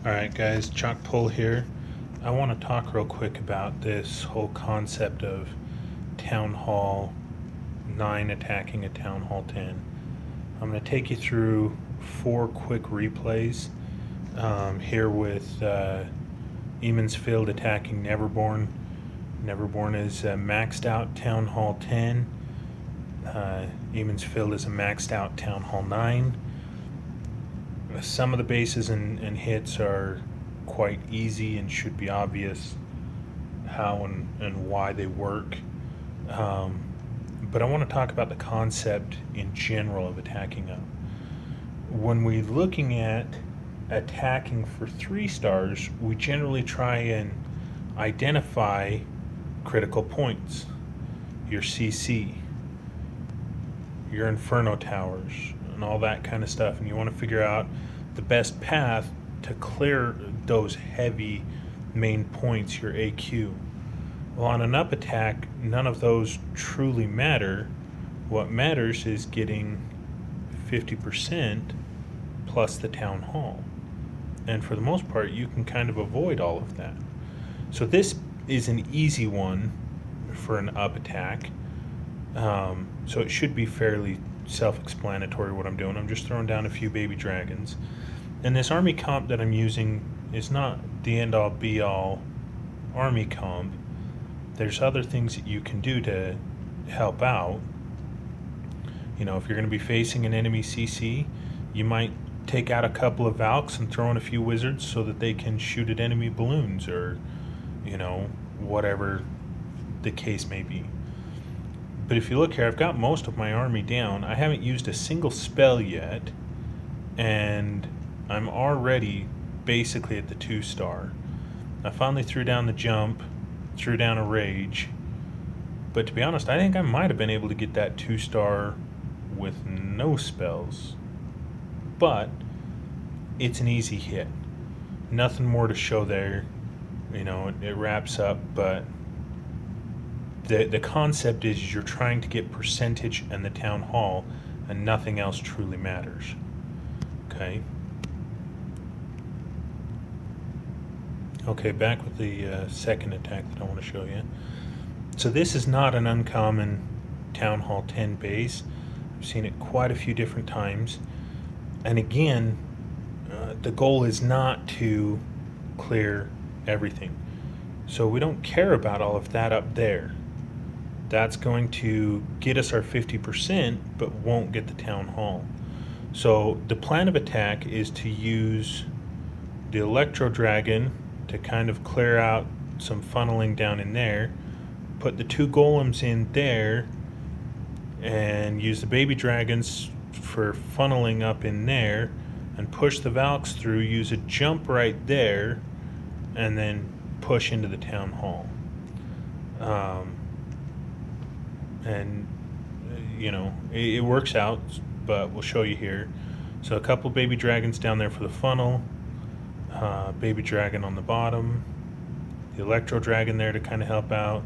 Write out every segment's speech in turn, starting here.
Alright guys, Chuck Pull here. I want to talk real quick about this whole concept of Town Hall 9 attacking a Town Hall 10. I'm going to take you through 4 quick replays here with Emansfield attacking Neverborn. Neverborn is a maxed out Town Hall 10. Emansfield is a maxed out Town Hall 9. Some of the bases and hits are quite easy and should be obvious how and why they work. But I want to talk about the concept in general of attacking up. When we're looking at attacking for 3 stars, we generally try and identify critical points, your CC, your Inferno Towers, and all that kind of stuff, and you want to figure out the best path to clear those heavy main points, your AQ. Well, on an up attack, none of those truly matter. What matters is getting 50% plus the Town Hall, and for the most part you can kind of avoid all of that. So this is an easy one for an up attack, so it should be fairly self-explanatory what I'm doing. I'm just throwing down a few baby dragons, and this army comp that I'm using is not the end-all be-all army comp. There's other things that you can do to help out. You know, if you're going to be facing an enemy CC, you might take out a couple of Valks and throw in a few wizards so that they can shoot at enemy balloons, or you know, whatever the case may be. But if you look here, I've got most of my army down. I haven't used a single spell yet, and I'm already basically at the 2-star. I finally threw down the jump, threw down a rage, but to be honest, I think I might have been able to get that 2-star with no spells. But it's an easy hit. Nothing more to show there. You know, it wraps up, but the concept is you're trying to get percentage and the Town Hall, and nothing else truly matters. Okay. Okay, back with the second attack that I want to show you. So this is not an uncommon Town Hall 10 base. I've seen it quite a few different times. And again, the goal is not to clear everything. So we don't care about all of that up there. That's going to get us our 50%, but won't get the Town Hall. So the plan of attack is to use the Electro Dragon to kind of clear out some funneling down in there, put the 2 golems in there, and use the baby dragons for funneling up in there, and push the Valks through, use a jump right there, and then push into the Town Hall. And you know, it works out, but we'll show you here. So a couple baby dragons down there for the funnel, baby dragon on the bottom, the Electro Dragon there to kind of help out,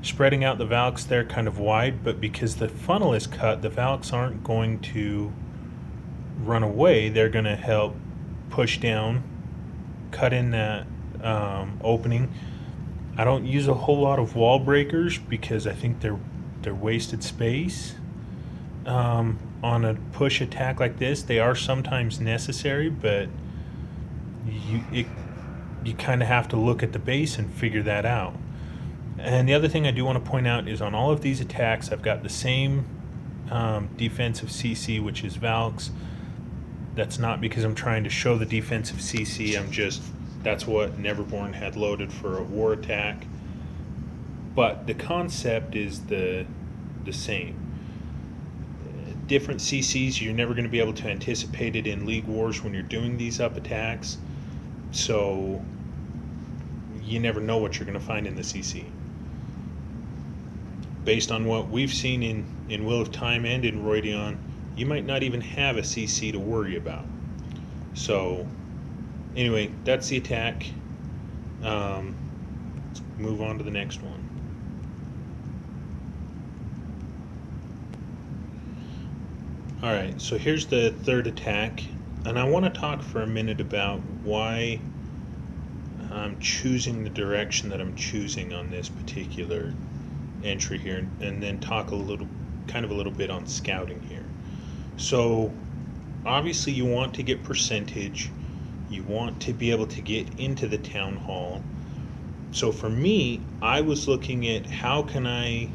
spreading out the Valks there kind of wide, but because the funnel is cut, the Valks aren't going to run away. They're going to help push down, cut in that opening. I don't use a whole lot of wall breakers because I think they're wasted space. On a push attack like this, they are sometimes necessary, but you kind of have to look at the base and figure that out. And the other thing I do want to point out is on all of these attacks, I've got the same defensive CC, which is Valks. That's not because I'm trying to show the defensive CC. That's what Neverborn had loaded for a war attack. But the concept is the same. Different CCs, you're never going to be able to anticipate it in League Wars when you're doing these up attacks. So you never know what you're going to find in the CC. Based on what we've seen in Wheel of Time and in Roydeon, you might not even have a CC to worry about. So anyway, that's the attack. Let's move on to the next one. Alright, so here's the third attack. And I want to talk for a minute about why I'm choosing the direction that I'm choosing on this particular entry here, and then talk a little bit on scouting here. So obviously you want to get percentage, you want to be able to get into the town hall. So for me, I was looking at how can I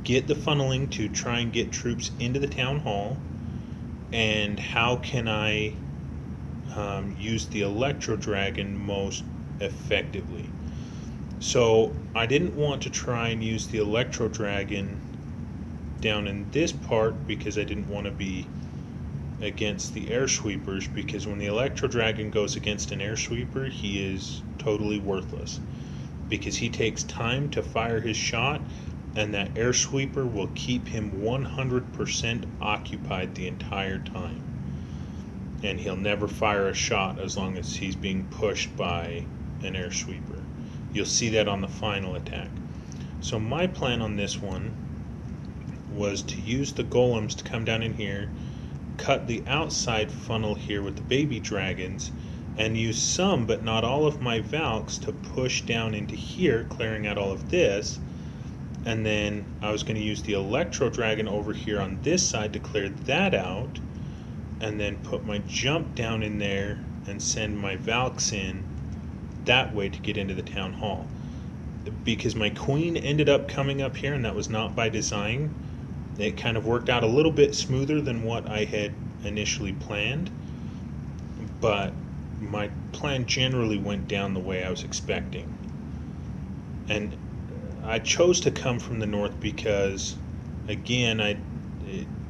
get the funneling to try and get troops into the town hall, and how can I use the Electro Dragon most effectively. So I didn't want to try and use the Electro Dragon down in this part because I didn't want to be against the air sweepers, because when the Electro Dragon goes against an air sweeper, he is totally worthless because he takes time to fire his shot, and that air sweeper will keep him 100% occupied the entire time, and he'll never fire a shot as long as he's being pushed by an air sweeper. You'll see that on the final attack. So my plan on this one was to use the golems to come down in here, cut the outside funnel here with the baby dragons, and use some but not all of my Valks to push down into here, clearing out all of this. And then I was going to use the Electro Dragon over here on this side to clear that out, and then put my jump down in there and send my Valks in that way to get into the town hall. Because my queen ended up coming up here, and that was not by design, it kind of worked out a little bit smoother than what I had initially planned, but my plan generally went down the way I was expecting. And I chose to come from the north because, again,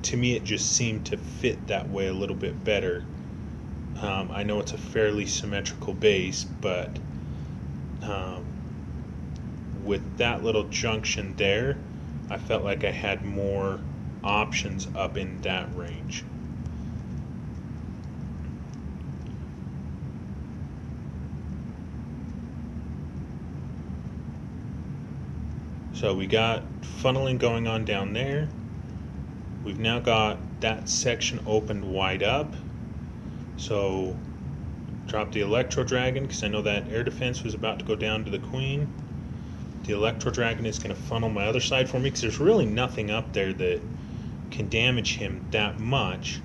to me it just seemed to fit that way a little bit better. I know it's a fairly symmetrical base, but with that little junction there, I felt like I had more options up in that range. So we got funneling going on down there. We've now got that section opened wide up. So drop the Electro Dragon, because I know that air defense was about to go down to the queen. The Electro Dragon is going to funnel my other side for me, because there's really nothing up there that can damage him that much.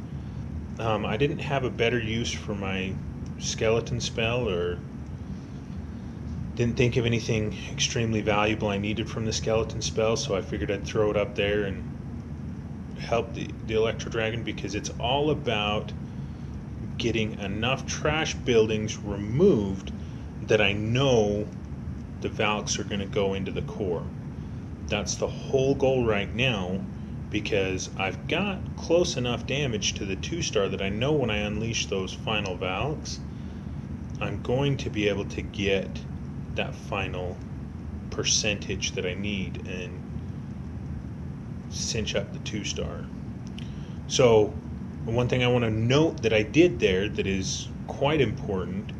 I didn't have a better use for my skeleton spell, or didn't think of anything extremely valuable I needed from the skeleton spell, so I figured I'd throw it up there and help the Electro Dragon, because it's all about getting enough trash buildings removed that I know the Valks are going to go into the core. That's the whole goal right now, because I've got close enough damage to the 2-star that I know when I unleash those final Valks, I'm going to be able to get that final percentage that I need and cinch up the 2-star. So one thing I want to note that I did there that is quite important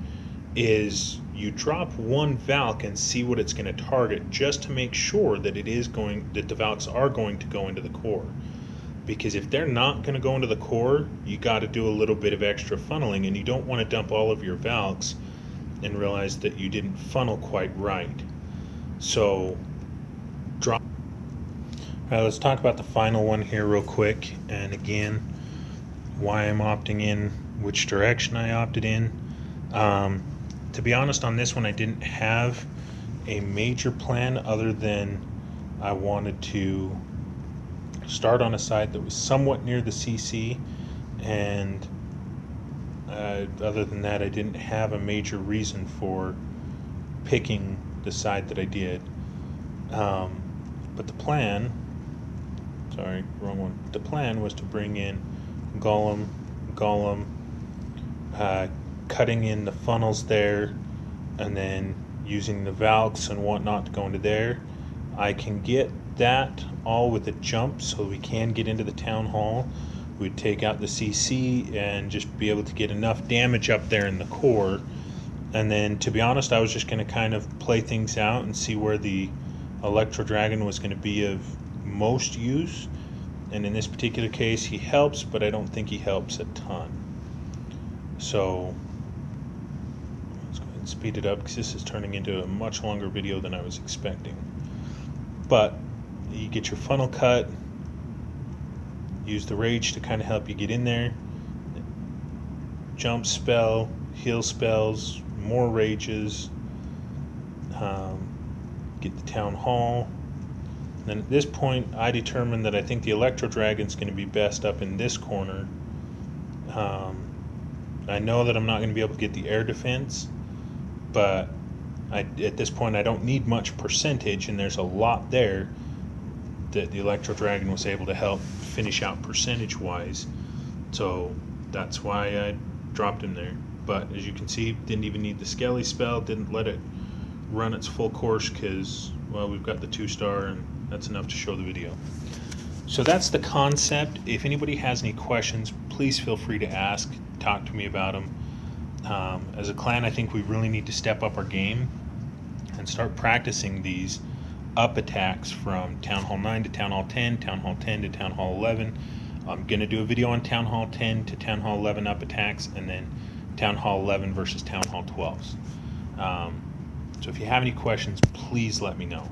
is you drop one Valk and see what it's going to target, just to make sure that the Valks are going to go into the core. Because if they're not going to go into the core, you got to do a little bit of extra funneling, and you don't want to dump all of your Valks and realize that you didn't funnel quite right. So drop. All right, let's talk about the final one here real quick, and again, why I'm opting in, which direction I opted in. To be honest, on this one, I didn't have a major plan other than I wanted to start on a side that was somewhat near the CC, and other than that, I didn't have a major reason for picking the side that I did. But the plan, sorry, wrong one. The plan was to bring in Golem, cutting in the funnels there, and then using the Valks and whatnot to go into there. I can get that all with a jump, so we can get into the town hall. We'd take out the CC and just be able to get enough damage up there in the core. And then, to be honest, I was just going to kind of play things out and see where the Electro Dragon was going to be of most use. And in this particular case, he helps, but I don't think he helps a ton. So let's go ahead and speed it up because this is turning into a much longer video than I was expecting. But you get your funnel cut, use the rage to kind of help you get in there. Jump spell, heal spells, more rages, get the town hall. And then at this point I determined that I think the Electro Dragon's going to be best up in this corner. I know that I'm not going to be able to get the air defense, but at this point I don't need much percentage, and there's a lot there that the Electro Dragon was able to help finish out percentage wise, so that's why I dropped him there. But as you can see, didn't even need the Skelly spell, didn't let it run its full course because, well, we've got the 2-star and that's enough to show the video. So that's the concept. If anybody has any questions, please feel free to ask, talk to me about them. As a clan, I think we really need to step up our game and start practicing these up attacks from Town Hall 9 to Town Hall 10, Town Hall 10 to Town Hall 11. I'm going to do a video on Town Hall 10 to Town Hall 11 up attacks, and then Town Hall 11 versus Town Hall 12s. So if you have any questions, please let me know.